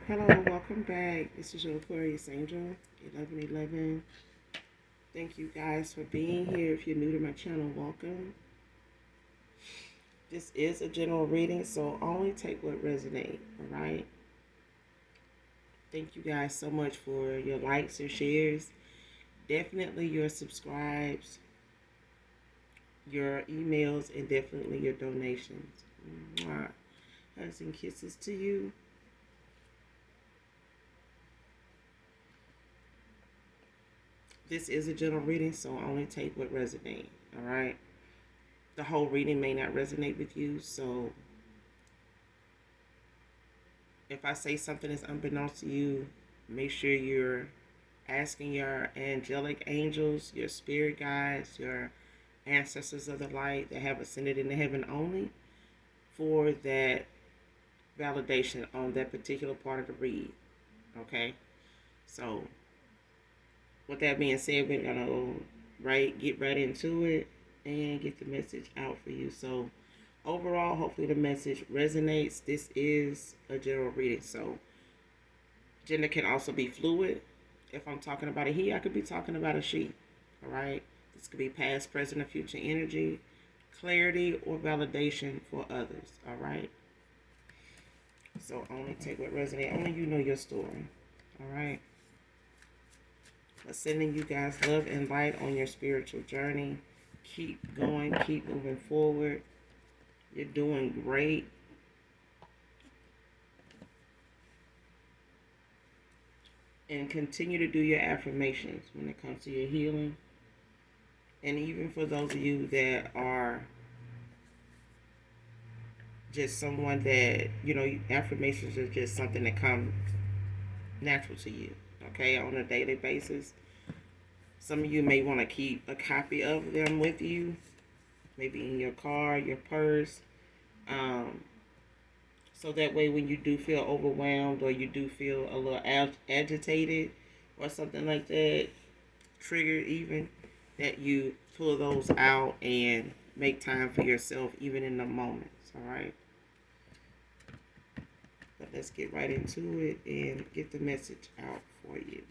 Hello, welcome back. This is your Aquarius Angel, 1111. Thank you guys for being here. If you're new to my channel, welcome. This is a general reading, so only take what resonates, all right? Thank you guys so much for your likes, your shares, definitely your subscribes, your emails, and definitely your donations. Mwah. Hugs and kisses to you. This is a general reading, so only take what resonates, all right? The whole reading may not resonate with you, so if I say something is unbeknownst to you, make sure you're asking your angelic angels, your spirit guides, your ancestors of the light that have ascended into heaven only for that validation on that particular part of the read. Okay? So, with that being said, we're going to get right into it and get the message out for you. So, overall, hopefully the message resonates. This is a general reading, so gender can also be fluid. If I'm talking about a he, I could be talking about a she. All right? This could be past, present, or future energy, clarity, or validation for others. All right? So only take what resonates. Only you know your story. All right? But sending you guys love and light on your spiritual journey. Keep going. Keep moving forward. You're doing great. And continue to do your affirmations when it comes to your healing. And even for those of you that are just someone that, affirmations are just something that comes natural to you, okay, on a daily basis. Some of you may want to keep a copy of them with you, maybe in your car, your purse, so that way when you do feel overwhelmed or you do feel a little agitated or something like that, triggered even, that you pull those out and make time for yourself even in the moments, all right? But let's get right into it and get the message out for you.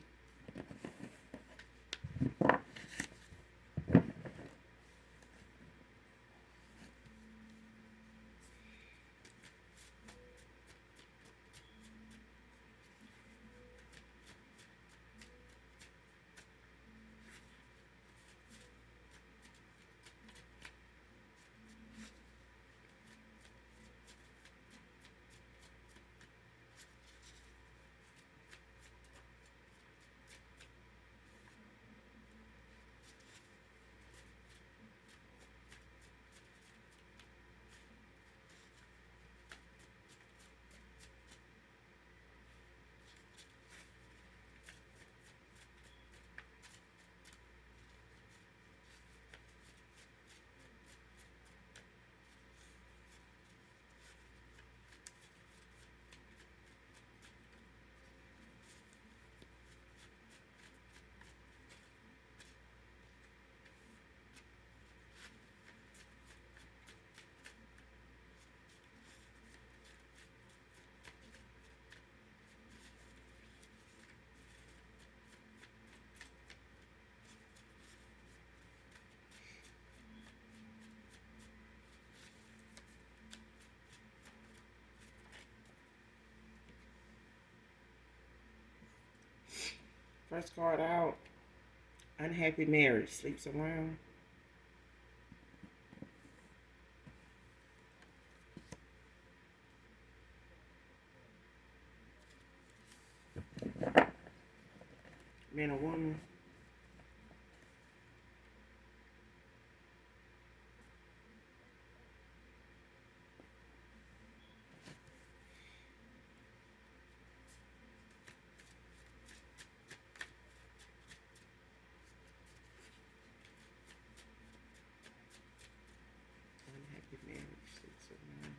First card out, unhappy marriage, sleeps around. Man or woman. Unhappy marriage, sleeps around.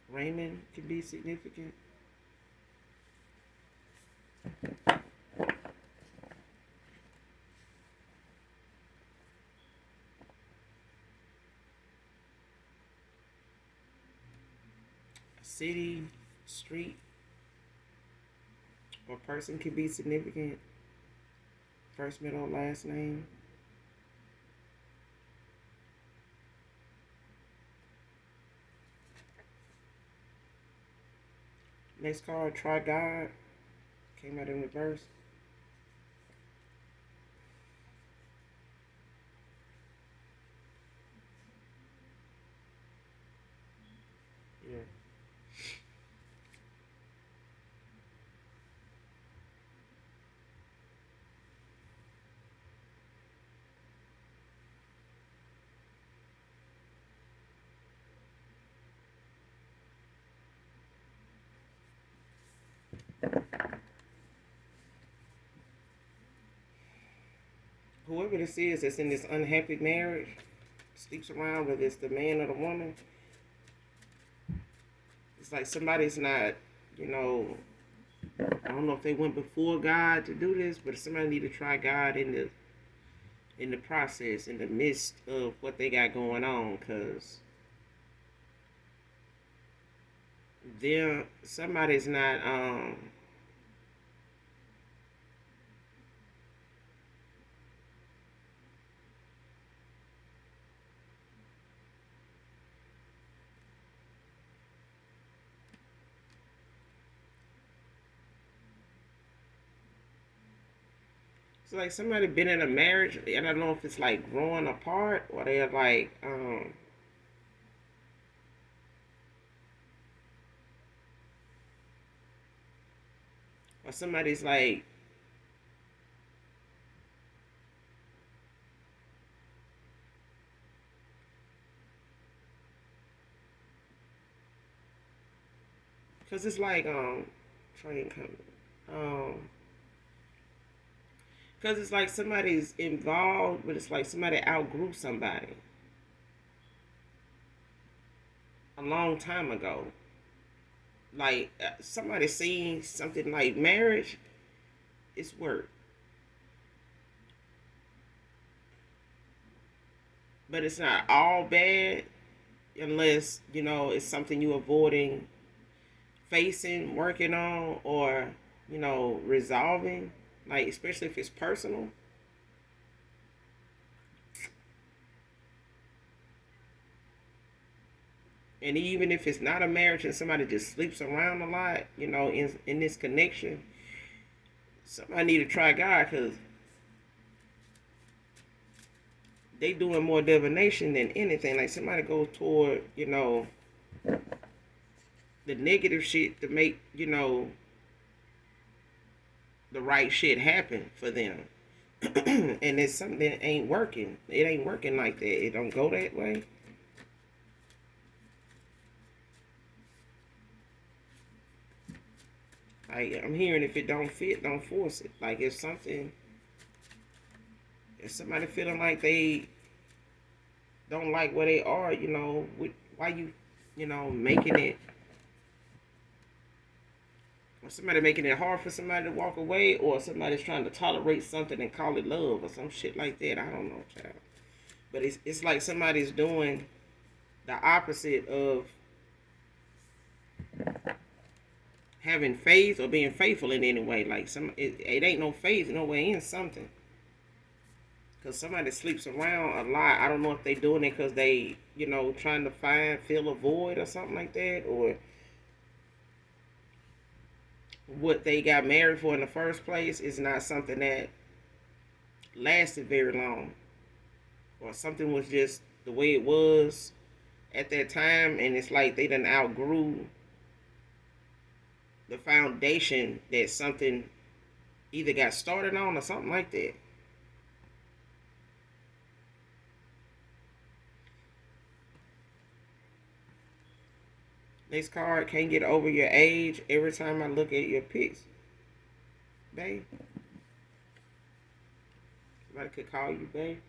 Raymond can be significant. city, street, or person can be significant. First, middle, last name. Next card, try God. Came out in reverse. Yeah. Whoever this is that's in this unhappy marriage, sleeps around, whether it's the man or the woman, it's like somebody's not, you know, I don't know if they went before God to do this, but somebody need to try God in the process, in the midst of what they got going on, cause there somebody's not it's like somebody been in a marriage, and I don't know if it's like growing apart or they're like or somebody's like because it's like train coming because it's like somebody's involved, but it's like somebody outgrew somebody a long time ago. Like somebody seen something like marriage, it's work, but it's not all bad unless you know it's something you avoiding facing, working on, or resolving. Like especially if it's personal. And even if it's not a marriage and somebody just sleeps around a lot, in this connection, somebody need to try God because they doing more divination than anything. Like somebody goes toward, the negative shit to make, the right shit happen for them. And it's something that ain't working. It ain't working like that. It don't go that way. Like I'm hearing if it don't fit, don't force it. Like if somebody feeling like they don't like where they are, why you, making it, or somebody making it hard for somebody to walk away, or somebody's trying to tolerate something and call it love or some shit like that. I don't know, child. But it's like somebody's doing the opposite of having faith or being faithful in any way. Like it ain't no faith no way in something. Because somebody sleeps around a lot. I don't know if they doing it because they, trying to fill a void or something like that, or what they got married for in the first place is not something that lasted very long, or something was just the way it was at that time, and it's like they done outgrew the foundation that something either got started on or something like that. Next card, can't get over your age. Every time I look at your pics, babe. Somebody could call you, babe.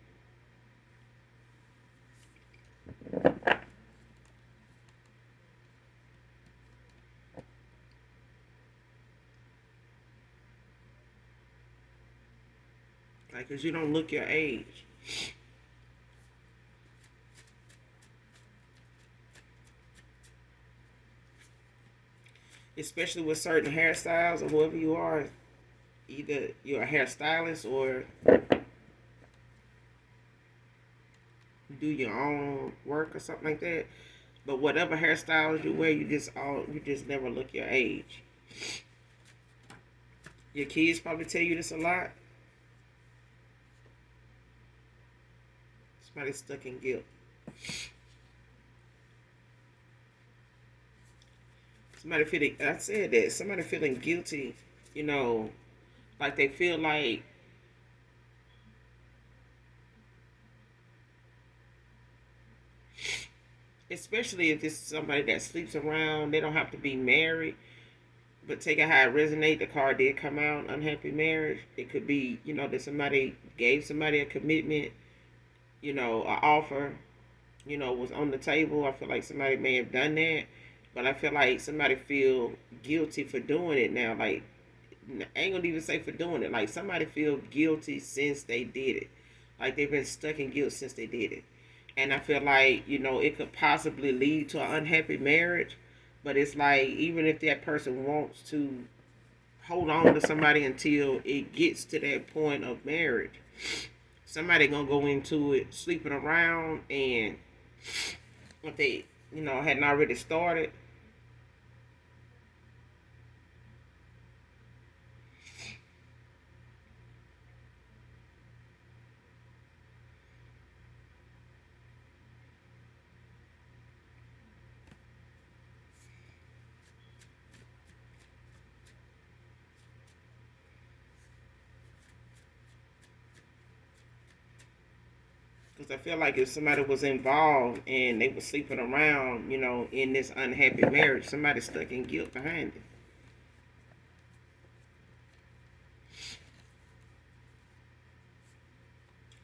Like, cause you don't look your age. especially with certain hairstyles or whoever you are. Either you're a hairstylist or you do your own work or something like that. But whatever hairstyles you wear, you just never look your age. Your kids probably tell you this a lot. Somebody's stuck in guilt. Somebody feeling, I said that, somebody feeling guilty, you know, like they feel like, especially if this is somebody that sleeps around, they don't have to be married, but take it how it resonate. The card did come out, unhappy marriage. It could be, that somebody gave somebody a commitment, an offer, was on the table. I feel like somebody may have done that, but I feel like somebody feel guilty for doing it now. Like, I ain't gonna even say for doing it. Like, somebody feel guilty since they did it. Like, they've been stuck in guilt since they did it. And I feel like, it could possibly lead to an unhappy marriage. But it's like, even if that person wants to hold on to somebody until it gets to that point of marriage, somebody gonna go into it sleeping around, and if they, hadn't already started, because I feel like if somebody was involved and they were sleeping around, in this unhappy marriage, somebody's stuck in guilt behind it.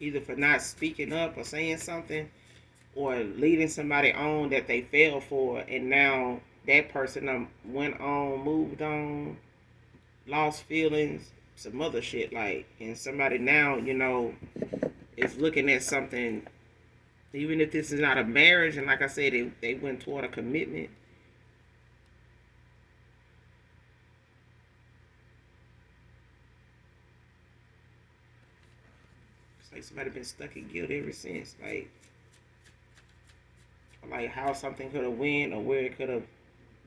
Either for not speaking up or saying something, or leading somebody on that they fell for, and now that person went on, moved on, lost feelings, some other shit, like, and somebody now, is looking at something, even if this is not a marriage, and like I said, they went toward a commitment. It's like somebody been stuck in guilt ever since, like how something could have went or where it could have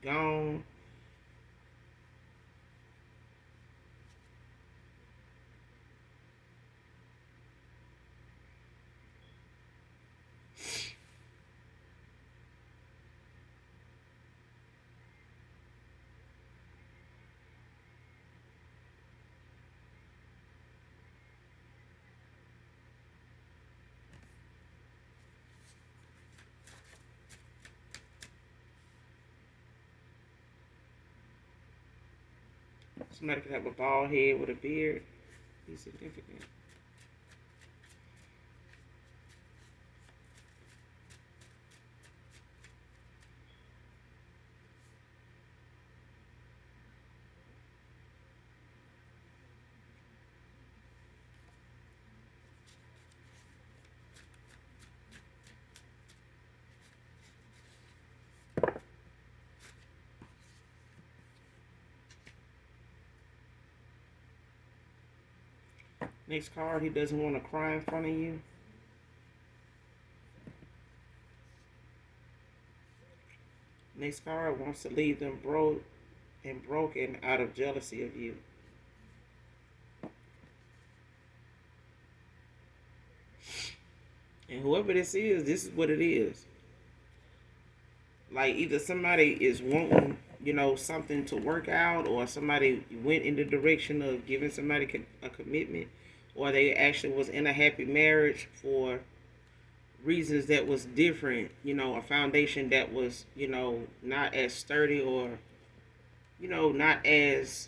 gone. Somebody could have a bald head with a beard. Be significant. Next card, he doesn't want to cry in front of you. Next card wants to leave them broke and broken out of jealousy of you. And whoever this is what it is. Like, either somebody is wanting, something to work out, or somebody went in the direction of giving somebody a commitment, or they actually was in a happy marriage for reasons that was different, a foundation that was, not as sturdy, or, not as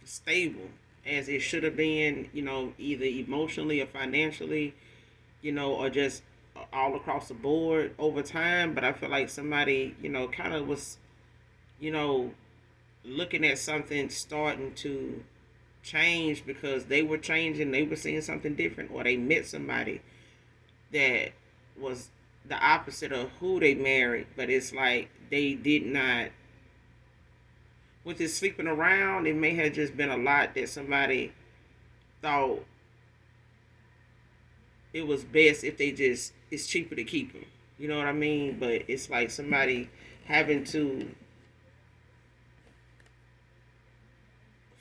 stable as it should have been, either emotionally or financially, or just all across the board over time. But I feel like somebody, kind of was, you know, looking at something starting to change because they were changing, they were seeing something different, or they met somebody that was the opposite of who they married, but it's like they did not with this sleeping around, it may have just been a lot that somebody thought it was best if they just, it's cheaper to keep them. You know what I mean? But it's like somebody having to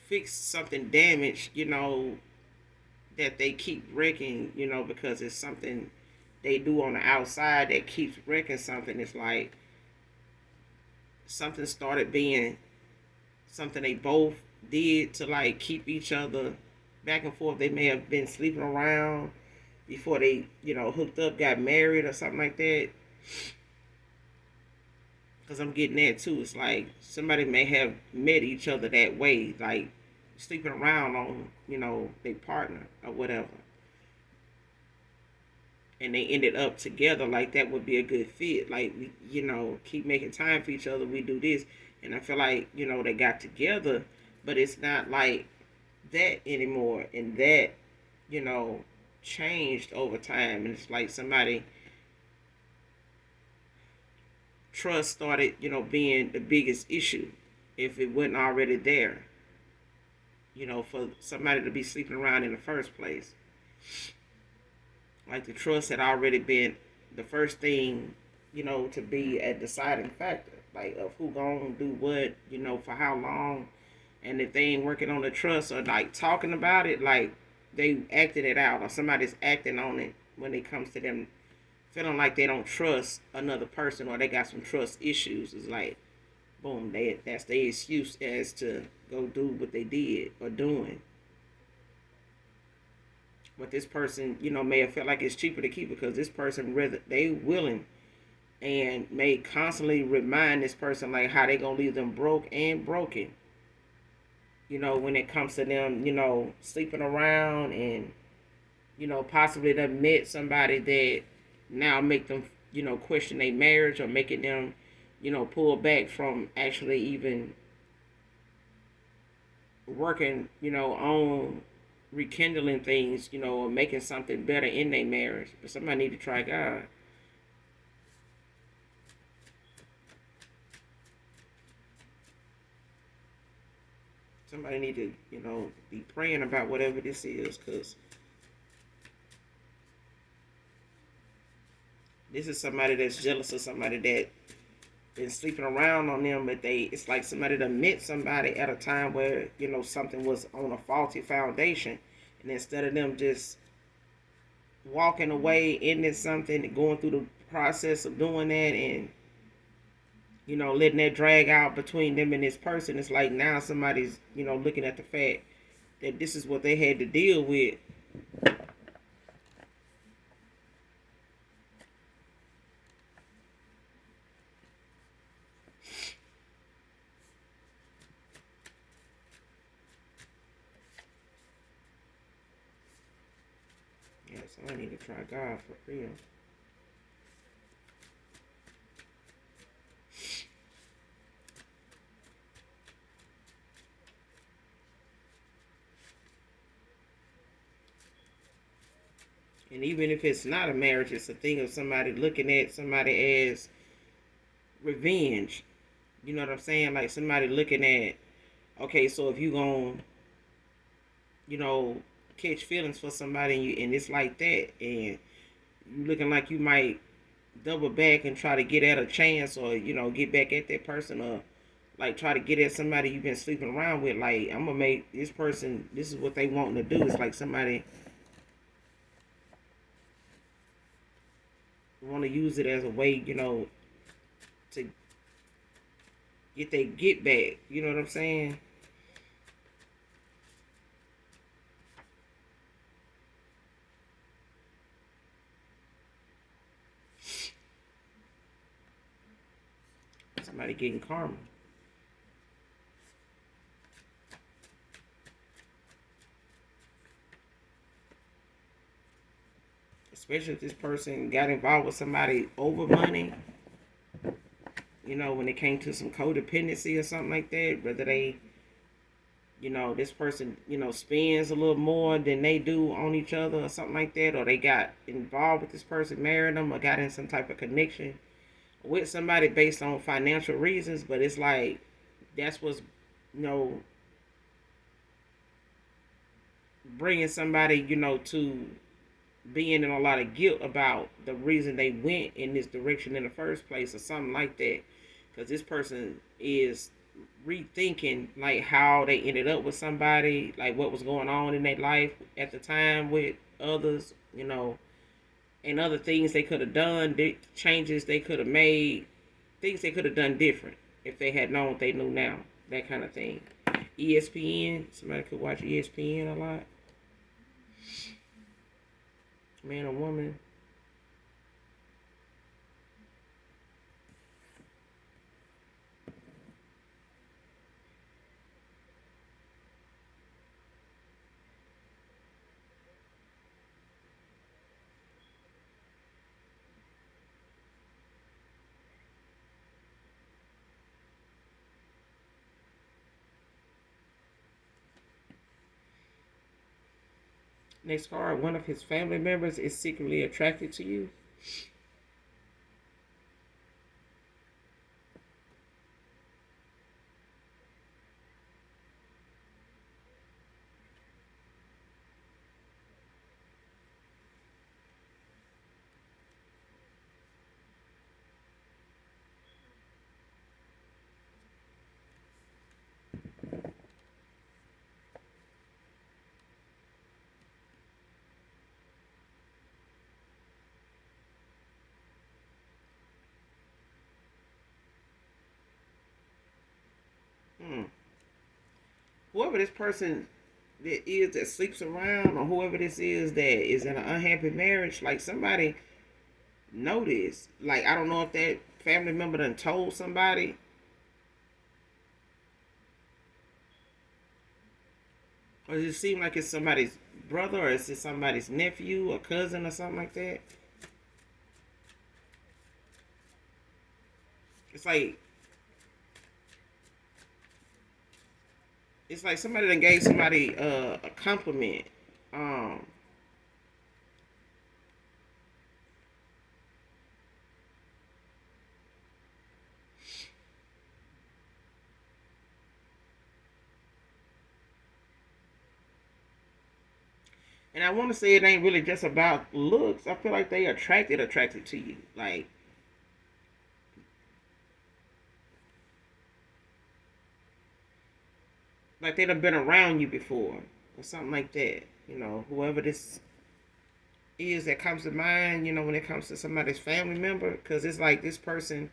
fix something damaged, that they keep wrecking, because it's something they do on the outside that keeps wrecking something. It's like something started being something they both did to like keep each other back and forth. They may have been sleeping around before they, hooked up, got married or something like that. Because I'm getting that too. It's like somebody may have met each other that way, like sleeping around on, their partner or whatever. And they ended up together. Like that would be a good fit. Like, we, keep making time for each other. We do this. And I feel like, they got together, but it's not like that anymore. And that, you know, changed over time. And it's like somebody, trust started, being the biggest issue if it wasn't already there, for somebody to be sleeping around in the first place. Like the trust had already been the first thing, to be a deciding factor, like of who gonna do what, for how long. And if they ain't working on the trust or like talking about it, like they acting it out or somebody's acting on it when it comes to them feeling like they don't trust another person or they got some trust issues, is like boom, that's their excuse as to go do what they did or doing. But this person, may have felt like it's cheaper to keep it because this person rather they willing and may constantly remind this person like how they gonna leave them broke and broken. When it comes to them, sleeping around and possibly they met somebody that now make them, question their marriage or making them, pull back from actually even working, on rekindling things, or making something better in their marriage. But somebody need to try God. Somebody need to, be praying about whatever this is, because this is somebody that's jealous of somebody that been sleeping around on them, but it's like somebody that met somebody at a time where, something was on a faulty foundation. And instead of them just walking away, ending something, going through the process of doing that and, letting that drag out between them and this person, it's like now somebody's, looking at the fact that this is what they had to deal with. Yeah, so I need to try God for real. And even if it's not a marriage, it's a thing of somebody looking at somebody as revenge. You know what I'm saying? Like somebody looking at, okay, so if you gonna, you know, catch feelings for somebody and it's like that, and you looking like you might double back and try to get at a chance or, get back at that person or like try to get at somebody you've been sleeping around with, like I'm gonna make this person, this is what they wanting to do. It's like somebody want to use it as a way, to get their get back. You know what I'm saying? Somebody getting karma. Especially if this person got involved with somebody over money. When it came to some codependency or something like that, whether they, this person, spends a little more than they do on each other or something like that, or they got involved with this person, married them, or got in some type of connection with somebody based on financial reasons, but it's like that's what's you know, bringing somebody, to being in a lot of guilt about the reason they went in this direction in the first place or something like that. Because this person is rethinking like how they ended up with somebody, like what was going on in their life at the time with others, and other things they could have done, changes they could have made, things they could have done different if they had known what they knew now, that kind of thing. ESPN, somebody could watch ESPN a lot. Man or woman. Next card, one of his family members is secretly attracted to you. Hmm. Whoever this person that is that sleeps around, or whoever this is that is in an unhappy marriage, like somebody noticed. Like I don't know if that family member done told somebody, or does it seem like it's somebody's brother, or is it somebody's nephew or cousin or something like that? It's like somebody done gave somebody a compliment. Um, and I want to say it ain't really just about looks. I feel like they attracted to you. Like they done been around you before or something like that. Whoever this is that comes to mind, when it comes to somebody's family member, because it's like this person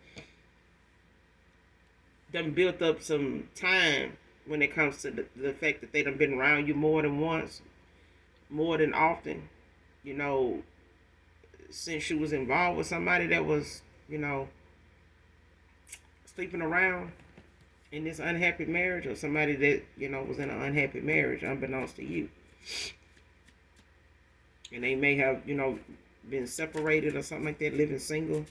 done built up some time when it comes to the fact that they done been around you more than once, more than often, you know, since you was involved with somebody that was, sleeping around in this unhappy marriage, or somebody that, was in an unhappy marriage unbeknownst to you. And they may have, been separated or something like that, living single.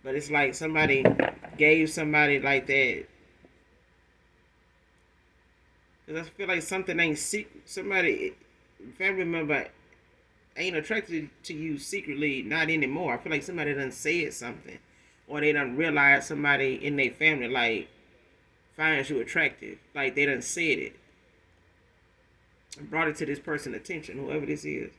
But it's like somebody gave somebody like that. Cause I feel like something ain't secret. Somebody, family member, ain't attracted to you secretly, not anymore. I feel like somebody done said something, or they done realized somebody in their family like finds you attractive. Like they done said it and brought it to this person's attention, whoever this is.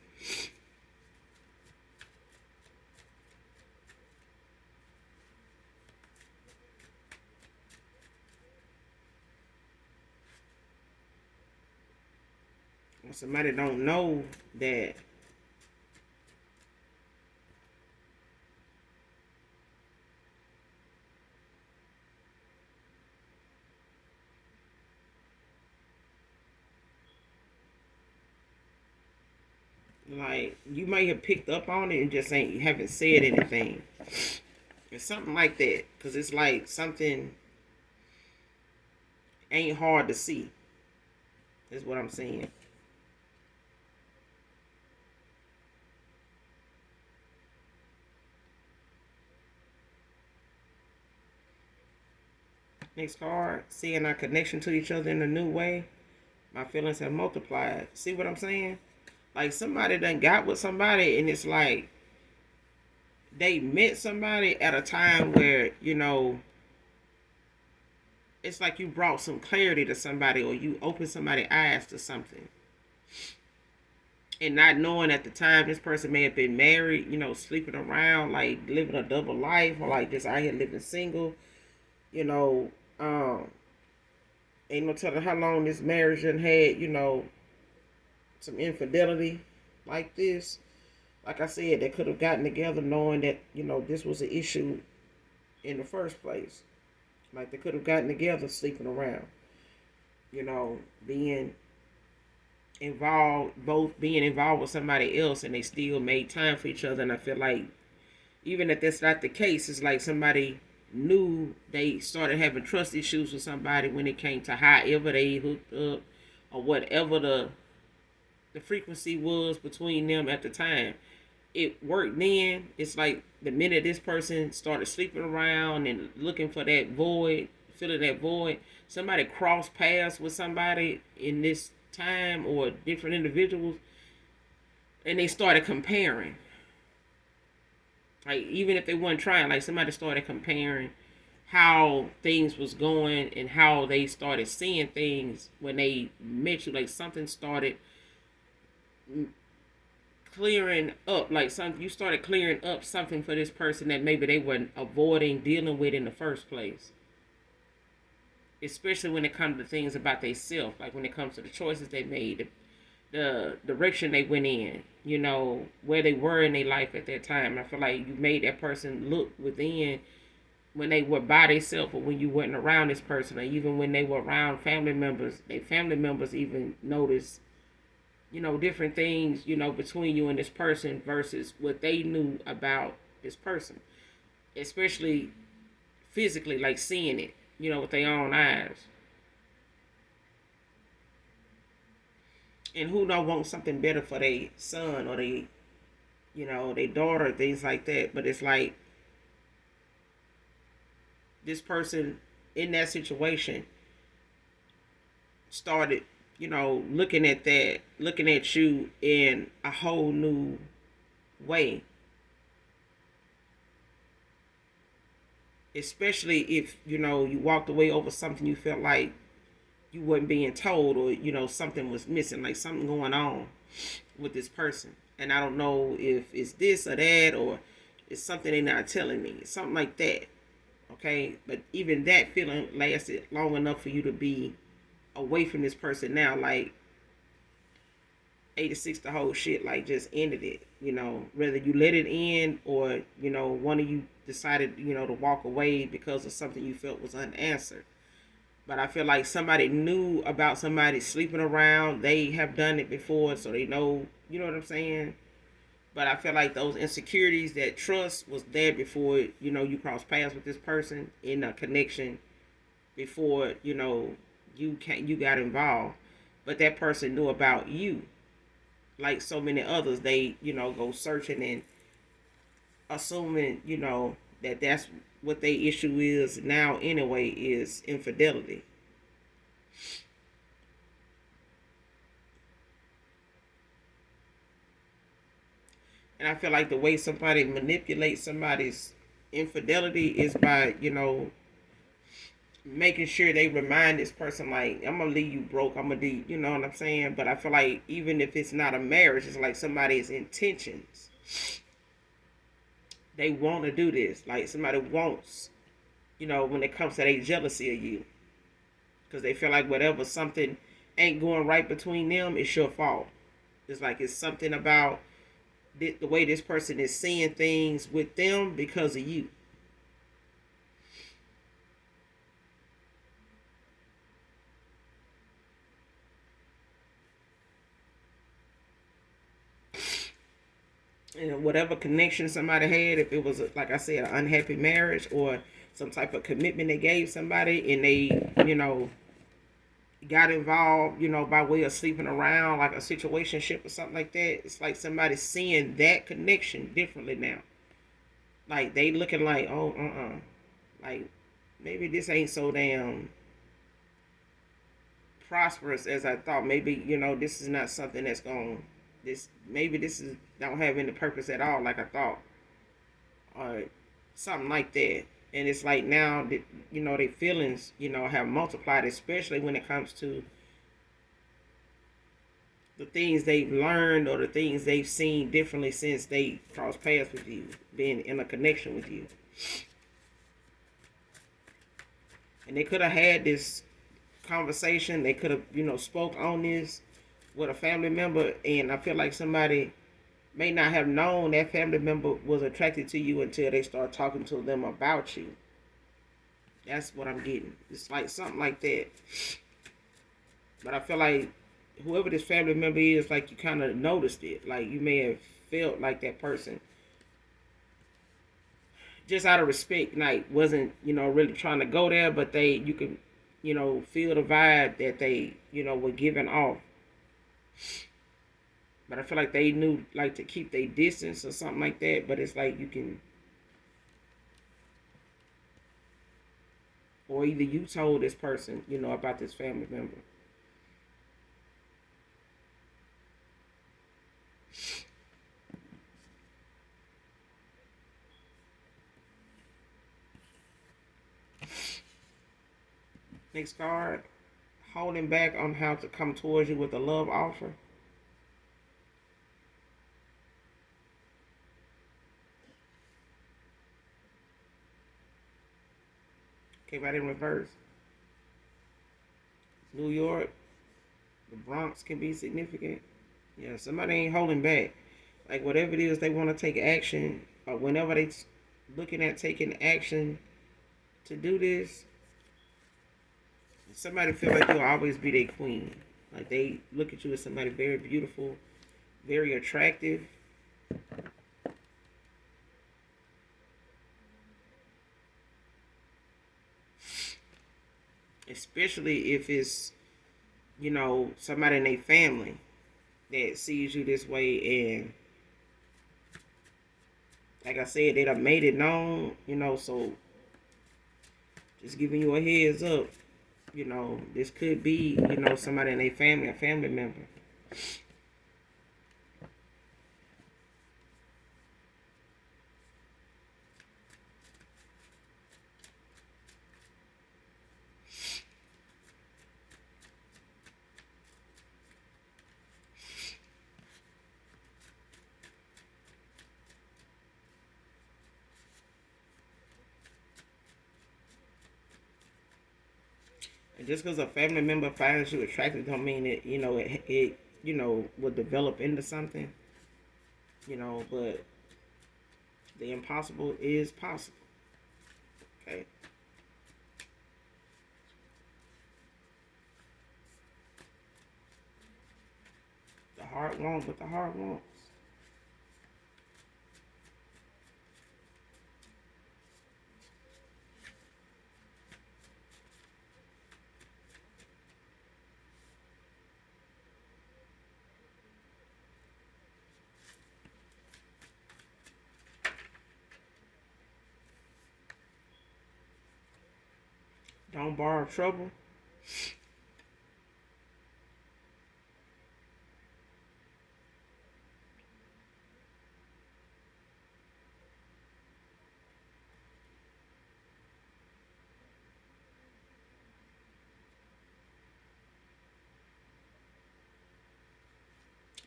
When somebody don't know that, like you may have picked up on it and just haven't said anything. It's something like that, cause it's like something ain't hard to see. Is what I'm saying. Next card, seeing our connection to each other in a new way. My feelings have multiplied. See what I'm saying? Like somebody done got with somebody, and it's like they met somebody at a time where, it's like you brought some clarity to somebody, or you opened somebody's eyes to something. And not knowing at the time this person may have been married, sleeping around, like living a double life, or like just out here living single, you know, um, ain't no telling how long this marriage done had, some infidelity like this. Like I said, they could have gotten together knowing that, this was an issue in the first place. Like they could have gotten together sleeping around, being involved, both being involved with somebody else, and they still made time for each other. And I feel like even if that's not the case, it's like somebody knew they started having trust issues with somebody when it came to however they hooked up, or whatever the frequency was between them at the time. It worked then. It's like the minute this person started sleeping around and looking for that void, filling that void, somebody crossed paths with somebody in this time, or different individuals, and they started comparing. Like even if they weren't trying, like somebody started comparing how things was going and how they started seeing things when they met you. Like something started clearing up, like you started clearing up something for this person that maybe they weren't avoiding dealing with in the first place. Especially when it comes to things about themselves, like when it comes to the choices they made, the direction they went in, where they were in their life at that time. I feel like you made that person look within when they were by themselves, or when you weren't around this person, or even when they were around family members. Their family members even noticed, different things, between you and this person versus what they knew about this person. Especially physically, like seeing it, with their own eyes. And who don't want something better for their son, or their daughter, things like that. But it's like this person in that situation started, looking at you in a whole new way. Especially if, you walked away over something you felt like you wasn't being told, or, something was missing, like something going on with this person. And I don't know if it's this or that, or it's something they're not telling me. Something like that. Okay? But even that feeling lasted long enough for you to be away from this person now. Like 86, the whole shit, like, just ended it. Whether you let it end, or, one of you decided, to walk away because of something you felt was unanswered. But I feel like somebody knew about somebody sleeping around. They have done it before, so they know, you know what I'm saying? But I feel like those insecurities, that trust was there before, you crossed paths with this person in a connection, before, you got involved. But that person knew about you. Like so many others, they, go searching and assuming, that that's what their issue is now anyway, is infidelity. And I feel like the way somebody manipulates somebody's infidelity is by, making sure they remind this person, like, I'm gonna leave you broke, I'm gonna do, you know what I'm saying? But I feel like even if it's not a marriage, it's like somebody's intentions. They want to do this. Like somebody wants, when it comes to their jealousy of you. Because they feel like whatever something ain't going right between them, it's your fault. It's like it's something about the way this person is seeing things with them because of you. Whatever connection somebody had, if it was, like I said, an unhappy marriage, or some type of commitment they gave somebody, and they, got involved, by way of sleeping around, like a situationship or something like that. It's like somebody seeing that connection differently now. Like they looking like, oh, like maybe this ain't so damn prosperous as I thought. Maybe, this is not something that's going, maybe this is don't have any purpose at all like I thought, or something like that. And it's like now that their feelings have multiplied, especially when it comes to the things they've learned or the things they've seen differently since they crossed paths with you, being in a connection with you. And they could have had this conversation. They could have, spoke on this with a family member, and I feel like somebody may not have known that family member was attracted to you until they start talking to them about you. That's what I'm getting. It's like something like that. But I feel like whoever this family member is, like you kind of noticed it. Like you may have felt like that person, just out of respect, like wasn't really trying to go there, but you can feel the vibe that they were giving off. But I feel like they knew like to keep their distance or something like that. But it's like you can, or either you told this person about this family member. Next card, holding back on how to come towards you with a love offer. Came out in reverse. New York, the Bronx can be significant. Yeah, somebody ain't holding back. Like whatever it is they want to take action, or whenever they looking at taking action to do this, somebody feel like you'll always be their queen. Like they look at you as somebody very beautiful, very attractive. Especially if it's, somebody in their family that sees you this way, and like I said, they done made it known, so just giving you a heads up, this could be, somebody in their family, a family member. And just because a family member finds you attractive don't mean that, it will develop into something, but the impossible is possible. Okay. The heart won't, but the heart wants. Don't borrow trouble.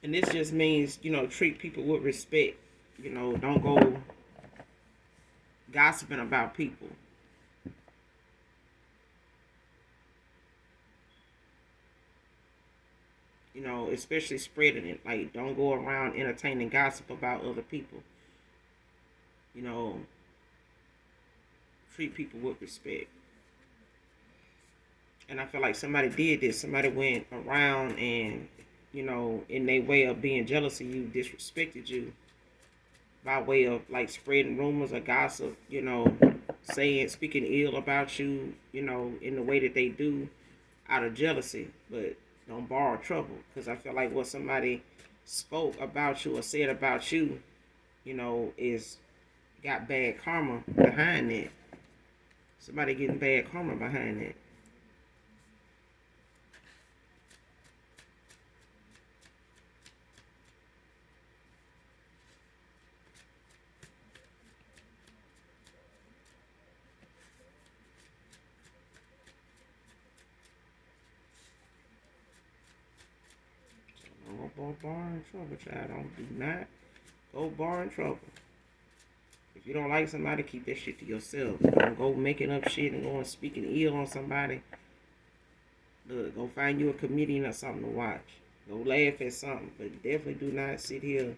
And this just means, treat people with respect. Don't go gossiping about people. Especially spreading it. Like, don't go around entertaining gossip about other people. You know, treat people with respect. And I feel like somebody did this. Somebody went around and, in their way of being jealous of you, disrespected you by way of like spreading rumors or gossip, speaking ill about you, in the way that they do out of jealousy. But don't borrow trouble, because I feel like what somebody spoke about you or said about you, is got bad karma behind it. Somebody getting bad karma behind it. Don't go bar in trouble, child. Don't do not go bar in trouble. If you don't like somebody, keep that shit to yourself. Don't go making up shit and going speaking ill on somebody. Look, go find you a comedian or something to watch. Go laugh at something, but definitely do not sit here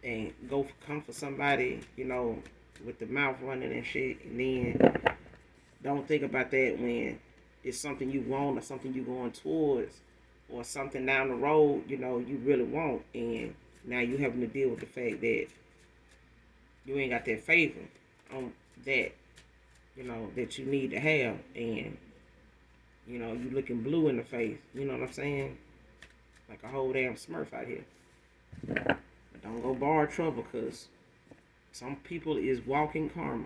and go come for somebody, with the mouth running and shit, and then don't think about that when it's something you want or something you going towards or something down the road, you really want, and now you having to deal with the fact that you ain't got that favor on that, that you need to have, and you looking blue in the face, you know what I'm saying? Like a whole damn smurf out here. But don't go bar trouble, because some people is walking karma.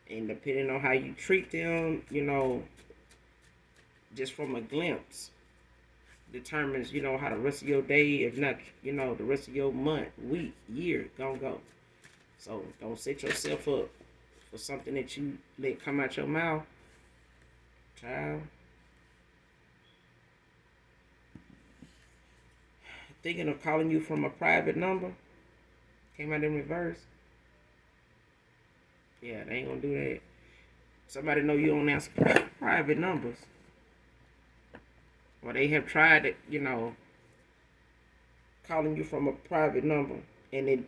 And depending on how you treat them, just from a glimpse, determines, how the rest of your day, if not, the rest of your month, week, year, gonna go. So don't set yourself up for something that you let come out your mouth, child. Thinking of calling you from a private number, came out in reverse. Yeah, they ain't gonna do that. Somebody know you don't answer private numbers. Or they have tried it, calling you from a private number. And it,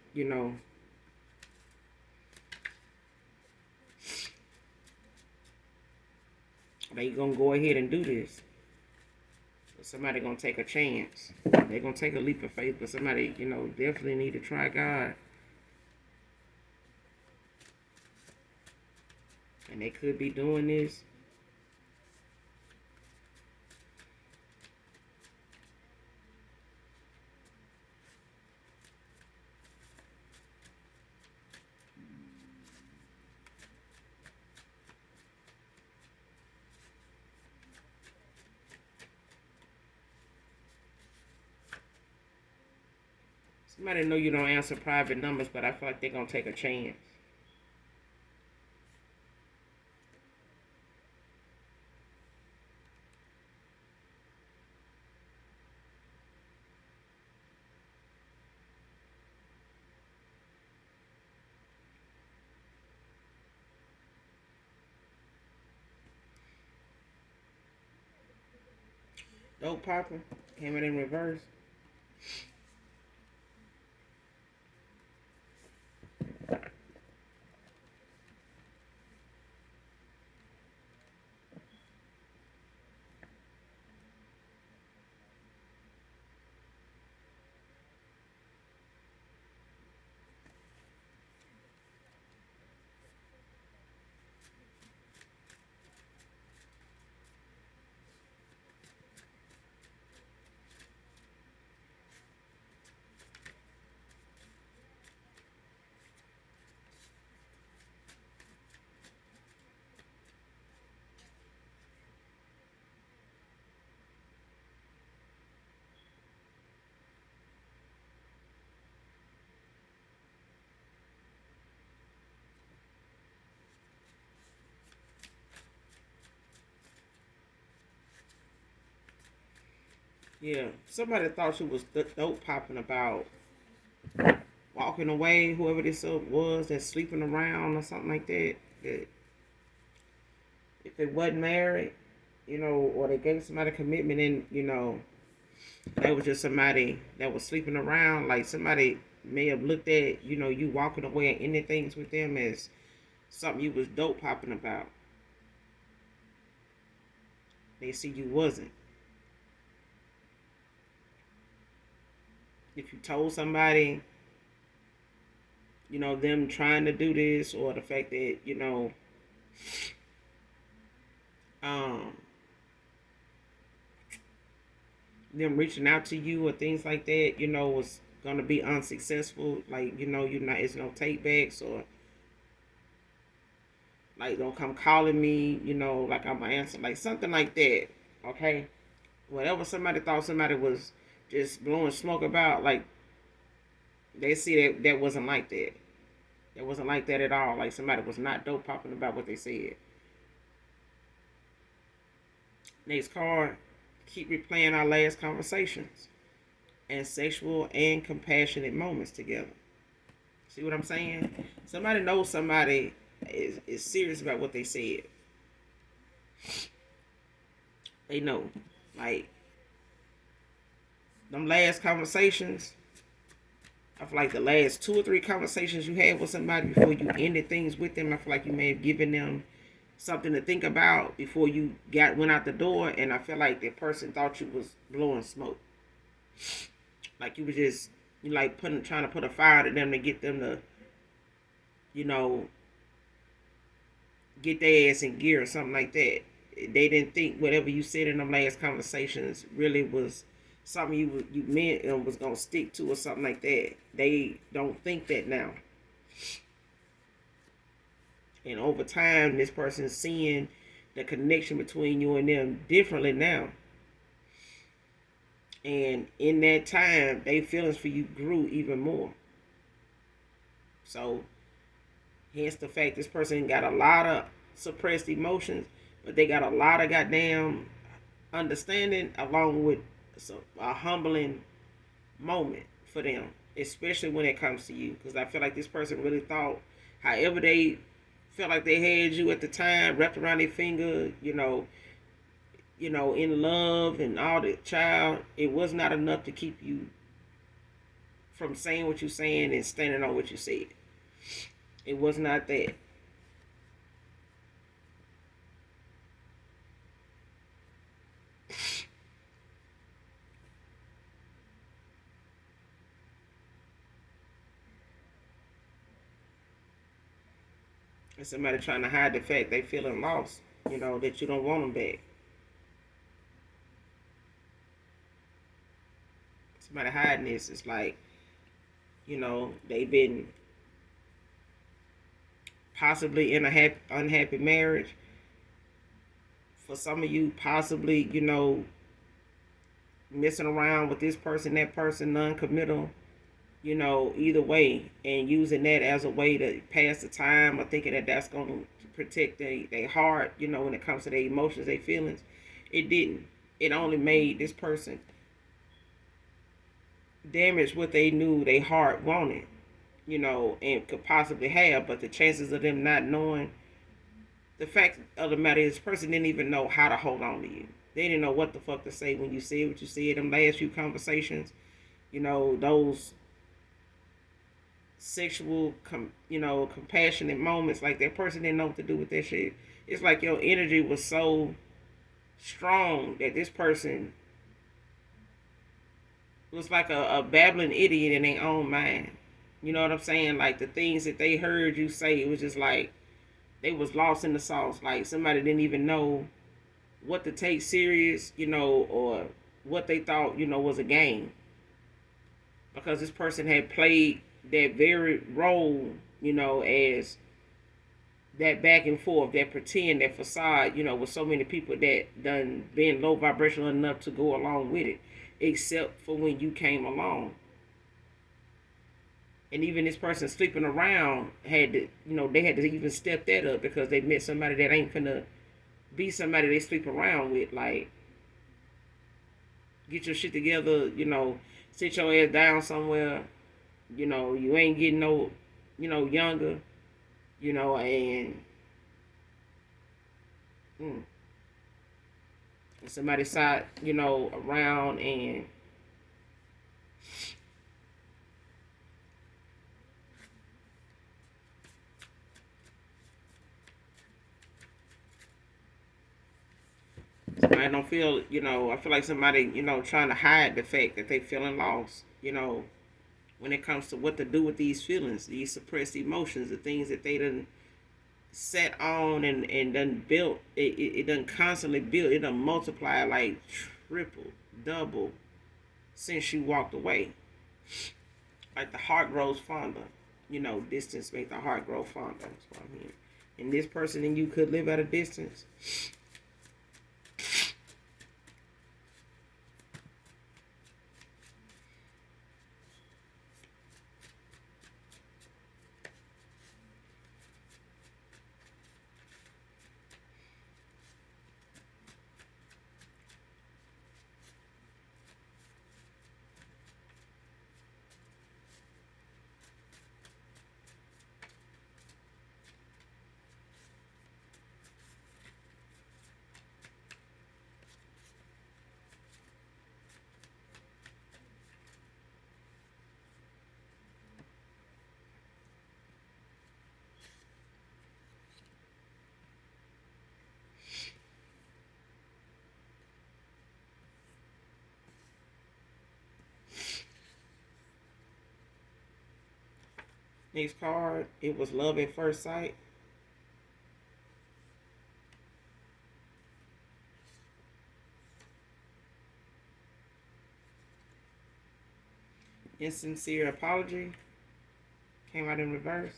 they gonna go ahead and do this. Somebody gonna take a chance. They gonna take a leap of faith, but somebody, definitely need to try God. And they could be doing this. Somebody know you don't answer private numbers, but I feel like they're gonna take a chance. Dope Popper came in reverse. Yeah, somebody thought she was dope popping about walking away, whoever this was that's sleeping around or something like that. That if they wasn't married, or they gave somebody commitment and, that was just somebody that was sleeping around, like somebody may have looked at, you walking away and ending things with them as something you was dope popping about. They see you wasn't. If you told somebody, them trying to do this, or the fact that, um, them reaching out to you or things like that, was gonna be unsuccessful. Like, you're not, it's no take backs, or like don't come calling me, like I'm gonna answer, like something like that. Okay, whatever somebody thought somebody was just blowing smoke about, like they see that wasn't like that. It wasn't like that at all. Like somebody was not dope popping about what they said. Next card, keep replaying our last conversations and sexual and compassionate moments together. See what I'm saying? Somebody knows somebody is serious about what they said. They know. Like, them last conversations, I feel like the last 2 or 3 conversations you had with somebody before you ended things with them, I feel like you may have given them something to think about before you went out the door, and I feel like that person thought you was blowing smoke. Like you was just trying to put a fire to them to get them to, you know, get their ass in gear or something like that. They didn't think whatever you said in them last conversations really was something you meant and was gonna stick to or something like that. They don't think that now. And over time, this person's seeing the connection between you and them differently now. And in that time, their feelings for you grew even more. So, hence the fact this person got a lot of suppressed emotions, but they got a lot of goddamn understanding along with a humbling moment for them, especially when it comes to you. Because I feel like this person really thought, however they felt like they had you at the time, wrapped around their finger, in love and all that, child, it was not enough to keep you from saying what you're saying and standing on what you said. It was not that. And somebody trying to hide the fact they feeling lost, that you don't want them back. Somebody hiding this. It's like, they've been possibly in a unhappy marriage. For some of you, possibly, messing around with this person, that person, non-committal, either way, and using that as a way to pass the time or thinking that that's going to protect their heart, when it comes to their emotions, their feelings. It didn't. It only made this person damage what they knew their heart wanted, and could possibly have. But the chances of them not knowing, the fact of the matter is, this person didn't even know how to hold on to you. They didn't know what the fuck to say when you said what you said. Them last few conversations, those sexual, compassionate moments, like that person didn't know what to do with that shit. It's like your energy was so strong that this person was like a babbling idiot in their own mind. You know what I'm saying? Like the things that they heard you say, it was just like they was lost in the sauce. Like somebody didn't even know what to take serious, or what they thought, was a game. Because this person had played that very role, as that back and forth, that pretend, that facade, with so many people that done been low vibrational enough to go along with it, except for when you came along. And even this person sleeping around had to, they had to even step that up because they met somebody that ain't finna be somebody they sleep around with. Like, get your shit together, sit your ass down somewhere. You ain't getting no, younger, and somebody sat, around and somebody don't feel, I feel like somebody, trying to hide the fact that they feeling lost, when it comes to what to do with these feelings, these suppressed emotions, the things that they done set on and done built. It done constantly built. It done multiplied like triple, double since you walked away. Like the heart grows fonder. Distance makes the heart grow fonder. That's what I'm hearing. And this person and you could live at a distance. Next card, it was love at first sight. Insincere apology came out in reverse.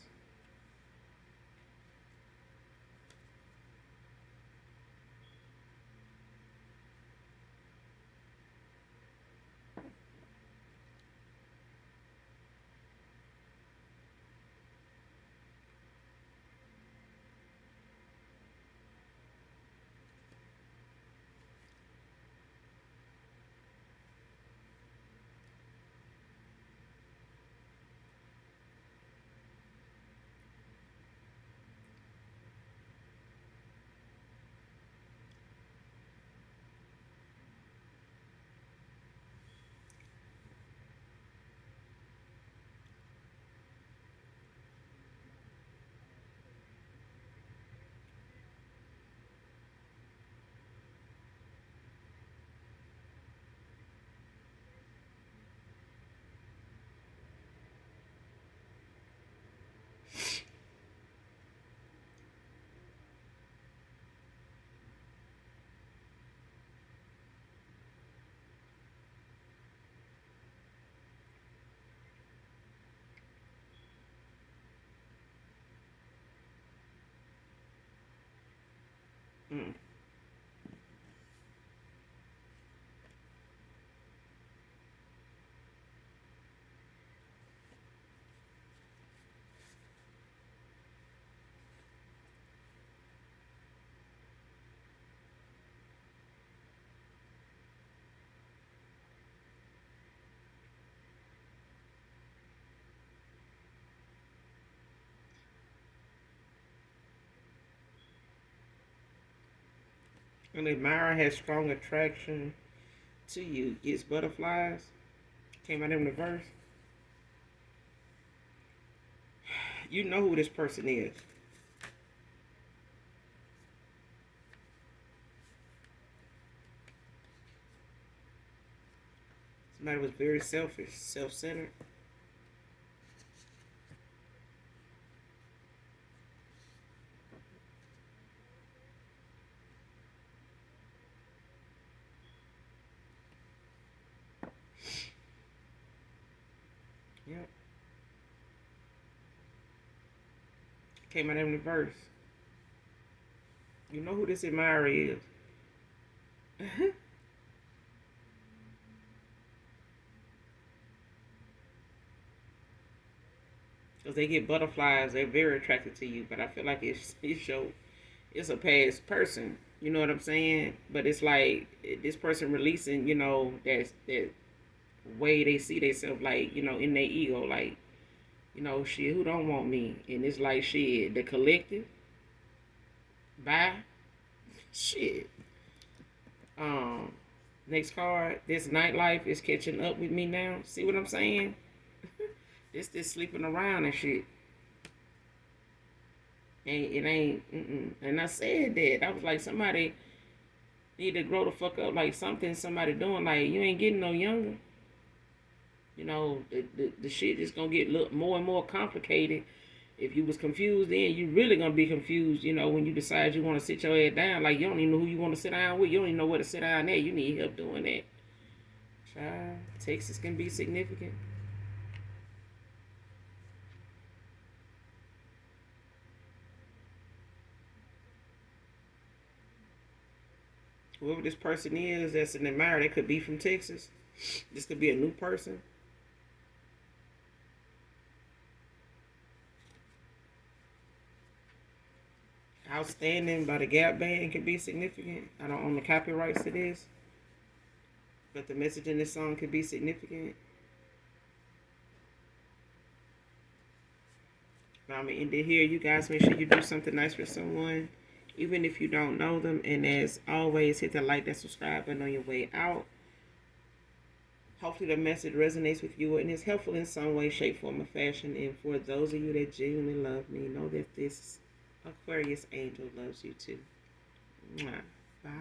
Mm. An admirer has strong attraction to you. Gets butterflies. Came out in reverse. You know who this person is. Somebody was very selfish, self-centered. Yep. Came out in reverse. You know who this admirer is. Because they get butterflies, they're very attracted to you. But I feel like it's a past person. You know what I'm saying? But it's like this person releasing, that way they see themselves, like, in their ego, like, shit, who don't want me? And it's like, shit, the collective, bye, shit. Um, Next card, this nightlife is catching up with me now. See what I'm saying? This sleeping around and shit. It ain't. And I said that. I was like, somebody need to grow the fuck up. Like somebody doing. Like you ain't getting no younger. The shit is gonna get look more and more complicated. If you was confused then, you really gonna be confused, when you decide you want to sit your head down. Like you don't even know who you want to sit down with. You don't even know where to sit down at. You need help doing that. Child, Texas can be significant. Whoever this person is that's an admirer, they could be from Texas. This could be a new person. Outstanding by the Gap Band could be significant. I don't own the copyrights to this, but the message in this song could be significant. But I'm going to end it here. You guys make sure you do something nice for someone, even if you don't know them. And as always, hit the like, that subscribe button on your way out. Hopefully the message resonates with you and is helpful in some way, shape, form, or fashion. And for those of you that genuinely love me, know that this Aquarius angel loves you too. Mwah. Bye.